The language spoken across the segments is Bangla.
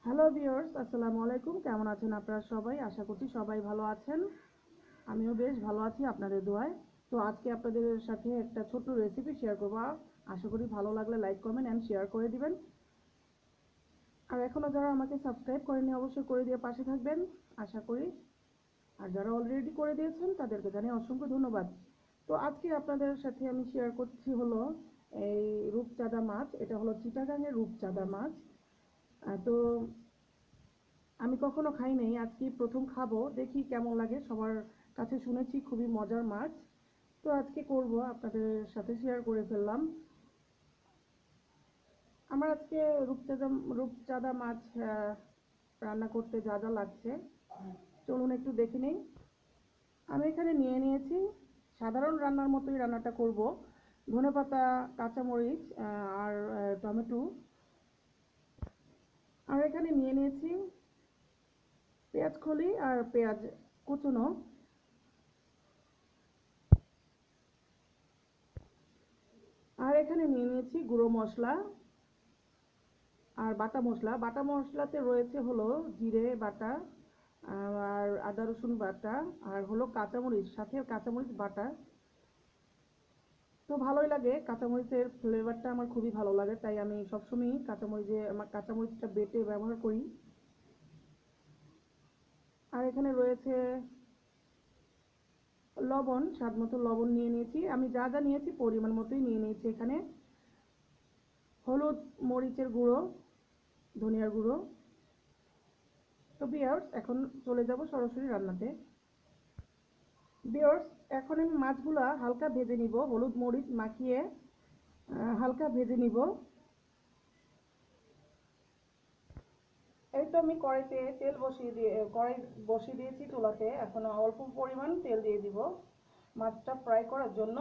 হ্যালো ভিউয়ার্স, আসসালামু আলাইকুম। কেমন আছেন আপনারা সবাই? আশা করছি সবাই ভালো আছেন। আমিও বেশ ভালো আছি আপনাদের দোয়ায়। তো আজকে আপনাদের সাথে একটা ছোট্ট রেসিপি শেয়ার করব। আশা করি ভালো লাগলে লাইক, কমেন্ট অ্যান্ড শেয়ার করে দিবেন। আর এখনও যারা আমাকে সাবস্ক্রাইব করেনি অবশ্যই করে দিয়ে পাশে থাকবেন আশা করি। আর যারা অলরেডি করে দিয়েছেন তাদেরকে জানাই অসংখ্য ধন্যবাদ। তো আজকে আপনাদের সাথে আমি শেয়ার করছি হলো এই রূপচাঁদা মাছ। এটা হলো চিটাগাংয়ের রূপচাঁদা মাছ। তো আমি কখনো খাই নাই, আজকে প্রথম খাবো, দেখি কেমন লাগে। সবার কাছে শুনেছি খুবই মজার মাছ, তো আজকে করব, আপনাদের সাথে শেয়ার করে ফেললাম। আমার আজকে রূপচাঁদা রূপচাঁদা মাছ রান্না করতে যা যা লাগছে চলুন একটু দেখে নিই। আমি এখানে নিয়ে নিয়েছি, সাধারণ রান্নার মতোই রান্নাটা করব। ধনেপাতা, কাঁচামরিচ আর টমেটো। আর এখানে নিয়ে নিয়েছি পেঁয়াজ কলি আর পেঁয়াজ কুচনো। আর এখানে নিয়ে নিয়েছি গুঁড়ো মশলা আর বাটা মশলা। বাটা মশলাতে রয়েছে হলো জিরে বাটা আর আদা রসুন বাটা আর হলো কাঁচামরিচ, সাথে কাঁচামরিচ বাটা। তো ভালোই লাগে, কাঁচামরিচের ফ্লেভারটা আমার খুবই ভালো লাগে, তাই আমি সবসময়ই কাঁচামরিচটা বেটে ব্যবহার করি। আর এখানে রয়েছে লবণ, স্বাদ মতো লবণ নিয়ে নিয়েছি। আমি যা যা নিয়েছি পরিমাণ মতোই নিয়ে নিয়েছি। এখানে হলুদ, মরিচের গুঁড়ো, ধনিয়ার গুঁড়ো। তো ভিউয়ার্স, এখন চলে যাব সরাসরি রান্নাতে। ভিউয়ার্স, এখন আমি মাছগুলা হালকা ভেজে নিব, হলুদ মরিচ মাখিয়ে হালকা ভেজে নিব। এই তো আমি কড়াই বসিয়ে দিয়েছি চুলাতে। এখন অল্প পরিমাণ তেল দিয়ে দিব মাছটা ফ্রাই করার জন্য।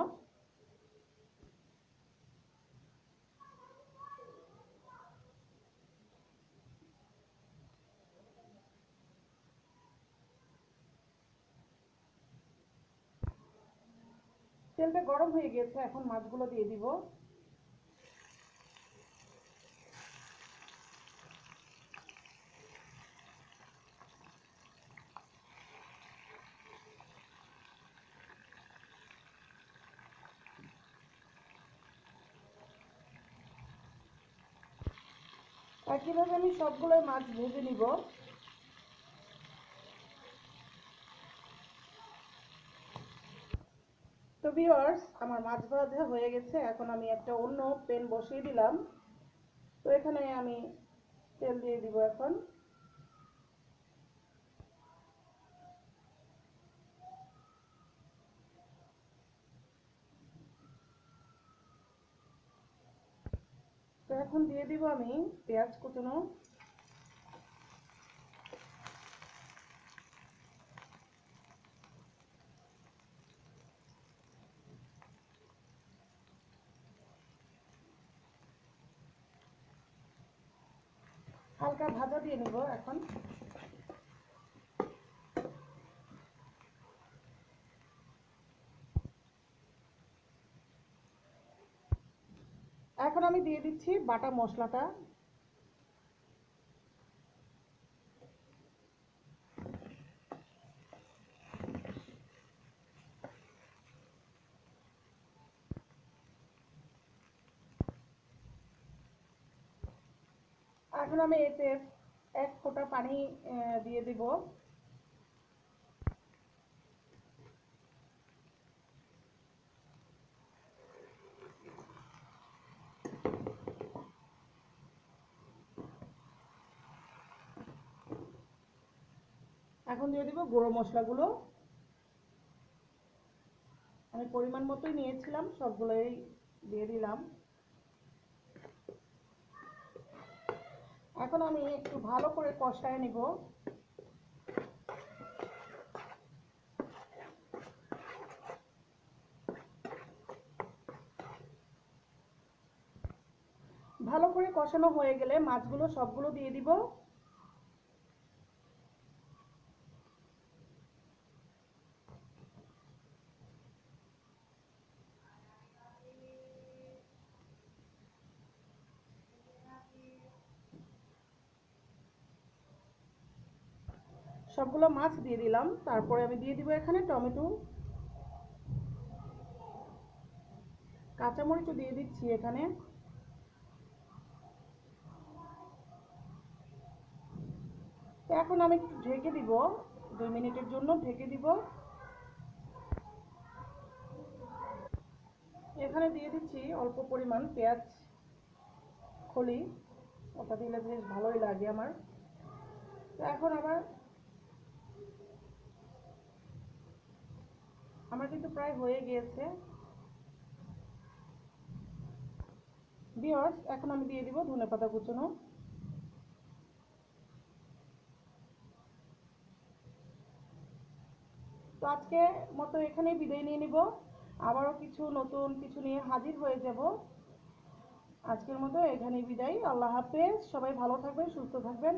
তেলটা গরম হয়ে গেছে, এখন মাছগুলো দিয়ে দিব। একইভাবে আমি সবগুলো মাছ ভেজে নিব। তো ভিউয়ার্স, আমার মাছ ভাজা হয়ে গেছে। এখন আমি একটা অন্য প্যান বসিয়ে দিলাম। তো এখানে আমি তেল দিয়ে দিব এখন। তো এখন দিয়ে দিব আমি পেঁয়াজ কুচানো। হালকা ভাজা দিয়ে নিব এখন। এখন আমি দিয়ে দিচ্ছি বাটা মশলাটা। এখন আমি এতে এক ফোঁটা পানি দিয়ে দিব। এখন দিয়ে দিব গুঁড়ো মশলাগুলো। আমি পরিমাণ মতোই নিয়েছিলাম, সবগুলোই দিয়ে দিলাম। এখন আমি একটু ভালো করে কষায় নিব। ভালো করে কষানো হয়ে গেলে মাছগুলো সবগুলো দিয়ে দিব। সবগুলো মাছ দিয়ে দিলাম। তারপরে আমি দিয়ে দিব এখানে টমেটো, কাঁচামরিচও দিয়ে দিচ্ছি এখানে। তো এখন আমি একটু ঢেকে দিব, 2 মিনিটের জন্য ঢেকে দিব। এখানে দিয়ে দিচ্ছি অল্প পরিমাণ পেঁয়াজ কলি, ওটা দিলে বেশ ভালোই লাগে আমার। তো এখন আমার কিন্তু প্রায় হয়ে গিয়েছে ভিউয়ার্স। এখন আমি দিয়ে দিব ধনেপাতা কুচানো। তো আজকে মতো এখানেই বিদায় নিয়ে নিব, আবারও নতুন কিছু নিয়ে হাজির হয়ে যাব। আজকের মতো এখানেই বিদায়, আল্লাহ হাফেজ, সবাই ভালো থাকবেন, সুস্থ থাকবেন।